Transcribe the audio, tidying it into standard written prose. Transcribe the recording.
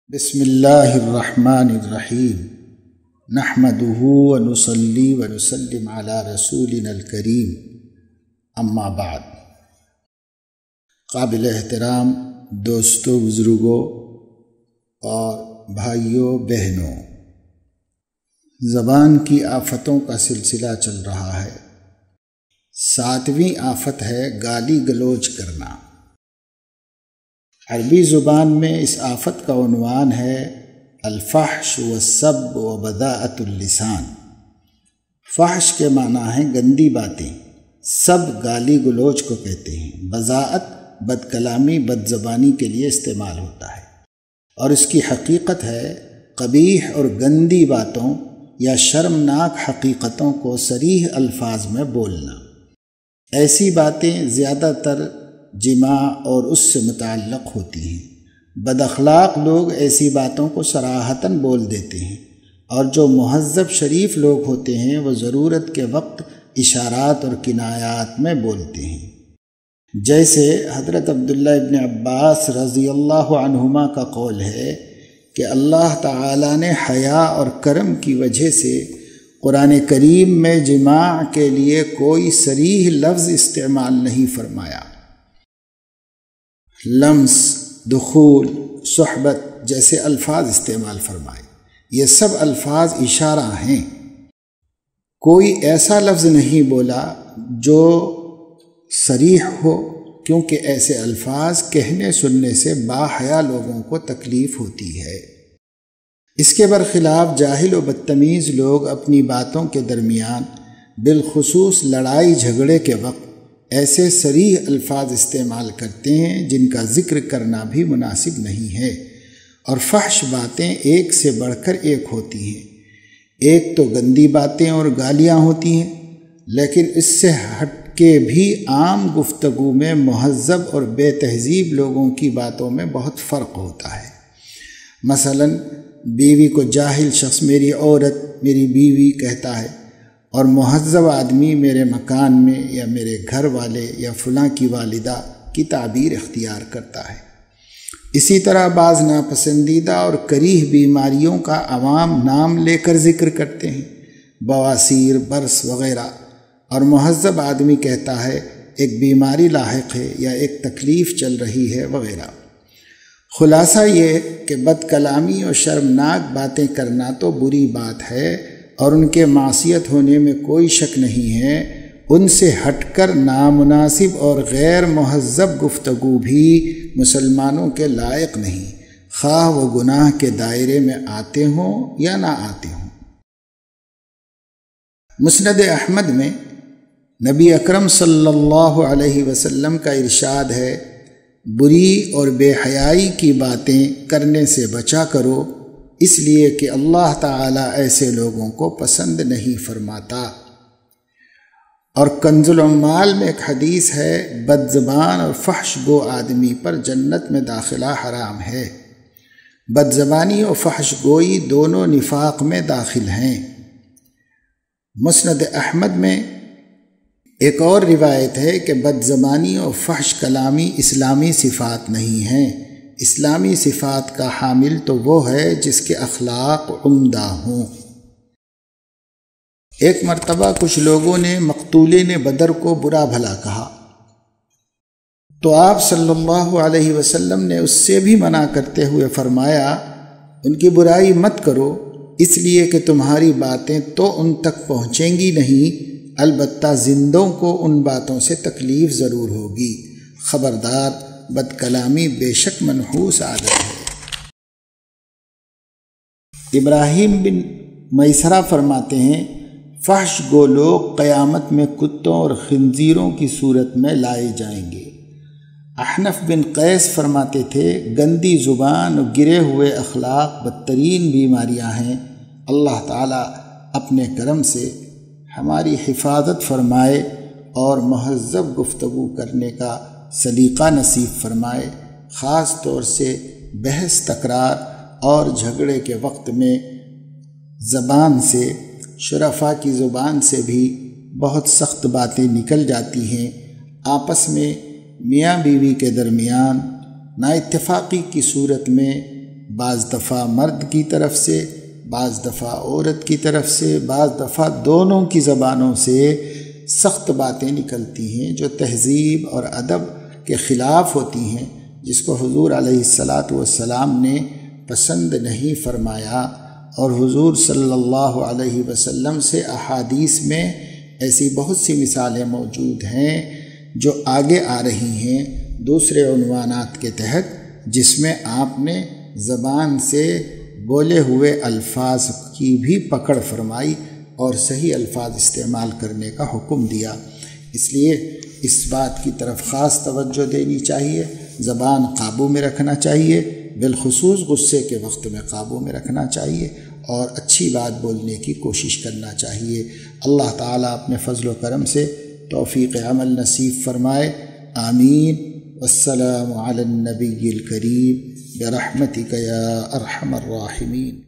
بسم اللہ الرحمن الرحیم نحمده ونصلی ونسلم علی رسولنا الکریم اما بعد۔ قابل احترام دوستوں، بزرگوں اور بھائیوں بہنوں، زبان کی آفتوں کا سلسلہ چل رہا ہے۔ 7ویں آفت ہے گالی گلوچ کرنا۔ عربی زبان میں اس آفت کا عنوان ہے الفحش والسب وبذاءۃ اللسان۔ فحش کے معنی ہیں گندی باتیں، سب گالی گلوچ کو کہتے ہیں، بذاءت بد کلامی بد زبانی کے لیے استعمال ہوتا ہے، اور اس کی حقیقت ہے قبیح اور گندی باتوں یا شرمناک حقیقتوں کو صریح الفاظ میں بولنا۔ ایسی باتیں زیادہ تر جماع اور اس سے متعلق ہوتی ہیں۔ بد اخلاق لوگ ایسی باتوں کو صراحتاً بول دیتے ہیں، اور جو مہذب شریف لوگ ہوتے ہیں وہ ضرورت کے وقت اشارات اور کنایات میں بولتے ہیں۔ جیسے حضرت عبداللہ ابن عباس رضی اللہ عنہما کا قول ہے کہ اللہ تعالیٰ نے حیا اور کرم کی وجہ سے قرآن کریم میں جماع کے لیے کوئی صریح لفظ استعمال نہیں فرمایا۔ لمس، دخول، صحبت جیسے الفاظ استعمال فرمائے۔ یہ سب الفاظ اشارہ ہیں، کوئی ایسا لفظ نہیں بولا جو صریح ہو، کیونکہ ایسے الفاظ کہنے سننے سے باحیا لوگوں کو تکلیف ہوتی ہے۔ اس کے برخلاف جاہل و بدتمیز لوگ اپنی باتوں کے درمیان بالخصوص لڑائی جھگڑے کے وقت ایسے صریح الفاظ استعمال کرتے ہیں جن کا ذکر کرنا بھی مناسب نہیں ہے، اور فحش باتیں ایک سے بڑھ کر ایک ہوتی ہیں۔ ایک تو گندی باتیں اور گالیاں ہوتی ہیں، لیکن اس سے ہٹ کے بھی عام گفتگو میں مہذب اور بے تہذیب لوگوں کی باتوں میں بہت فرق ہوتا ہے۔ مثلاً بیوی کو جاہل شخص میری عورت، میری بیوی کہتا ہے، اور مہذب آدمی میرے مکان میں یا میرے گھر والے یا فلاں کی والدہ کی تعبیر اختیار کرتا ہے۔ اسی طرح بعض ناپسندیدہ اور کریہ بیماریوں کا عوام نام لے کر ذکر کرتے ہیں، بواسیر، برس وغیرہ، اور مہذب آدمی کہتا ہے ایک بیماری لاحق ہے یا ایک تکلیف چل رہی ہے وغیرہ۔ خلاصہ یہ کہ بد کلامی اور شرمناک باتیں کرنا تو بری بات ہے، اور ان کے معصیت ہونے میں کوئی شک نہیں ہے۔ ان سے ہٹ کر نامناسب اور غیر مہذب گفتگو بھی مسلمانوں کے لائق نہیں، خواہ وہ گناہ کے دائرے میں آتے ہوں یا نہ آتے ہوں۔ مسند احمد میں نبی اکرم صلی اللہ علیہ وسلم کا ارشاد ہے، بری اور بے حیائی کی باتیں کرنے سے بچا کرو، اس لیے کہ اللہ تعالیٰ ایسے لوگوں کو پسند نہیں فرماتا۔ اور کنز العمال میں ایک حدیث ہے، بد زبان اور فحش گو آدمی پر جنت میں داخلہ حرام ہے۔ بد زبانی اور فحش گوئی دونوں نفاق میں داخل ہیں۔ مسند احمد میں ایک اور روایت ہے کہ بد زبانی اور فحش کلامی اسلامی صفات نہیں ہیں۔ اسلامی صفات کا حامل تو وہ ہے جس کے اخلاق عمدہ ہوں۔ ایک مرتبہ کچھ لوگوں نے مقتولین بدر کو برا بھلا کہا، تو آپ صلی اللہ علیہ وسلم نے اس سے بھی منع کرتے ہوئے فرمایا، ان کی برائی مت کرو، اس لیے کہ تمہاری باتیں تو ان تک پہنچیں گی نہیں، البتہ زندوں کو ان باتوں سے تکلیف ضرور ہوگی۔ خبردار، بد کلامی بے شک منحوس عادت ہے۔ ابراہیم بن میسرہ فرماتے ہیں، فحش گو لوگ قیامت میں کتوں اور خنزیروں کی صورت میں لائے جائیں گے۔ احنف بن قیس فرماتے تھے، گندی زبان اور گرے ہوئے اخلاق بدترین بیماریاں ہیں۔ اللہ تعالیٰ اپنے کرم سے ہماری حفاظت فرمائے اور مہذب گفتگو کرنے کا سلیقہ نصیب فرمائے، خاص طور سے بحث تکرار اور جھگڑے کے وقت میں زبان سے، شرفاء کی زبان سے بھی بہت سخت باتیں نکل جاتی ہیں۔ آپس میں میاں بیوی کے درمیان نا اتفاقی کی صورت میں بعض دفعہ مرد کی طرف سے، بعض دفعہ عورت کی طرف سے، بعض دفعہ دونوں کی زبانوں سے سخت باتیں نکلتی ہیں جو تہذیب اور ادب کے خلاف ہوتی ہیں، جس کو حضور علیہ السلام نے پسند نہیں فرمایا۔ اور حضور صلی اللہ علیہ وسلم سے احادیث میں ایسی بہت سی مثالیں موجود ہیں جو آگے آ رہی ہیں دوسرے عنوانات کے تحت، جس میں آپ نے زبان سے بولے ہوئے الفاظ کی بھی پکڑ فرمائی اور صحیح الفاظ استعمال کرنے کا حکم دیا۔ اس لیے اس بات کی طرف خاص توجہ دینی چاہیے، زبان قابو میں رکھنا چاہیے، بالخصوص غصے کے وقت میں قابو میں رکھنا چاہیے اور اچھی بات بولنے کی کوشش کرنا چاہیے۔ اللہ تعالیٰ اپنے فضل و کرم سے توفیق عمل نصیب فرمائے، آمین۔ والسلام علی النبی الکریم برحمتک یا ارحم الراحمین۔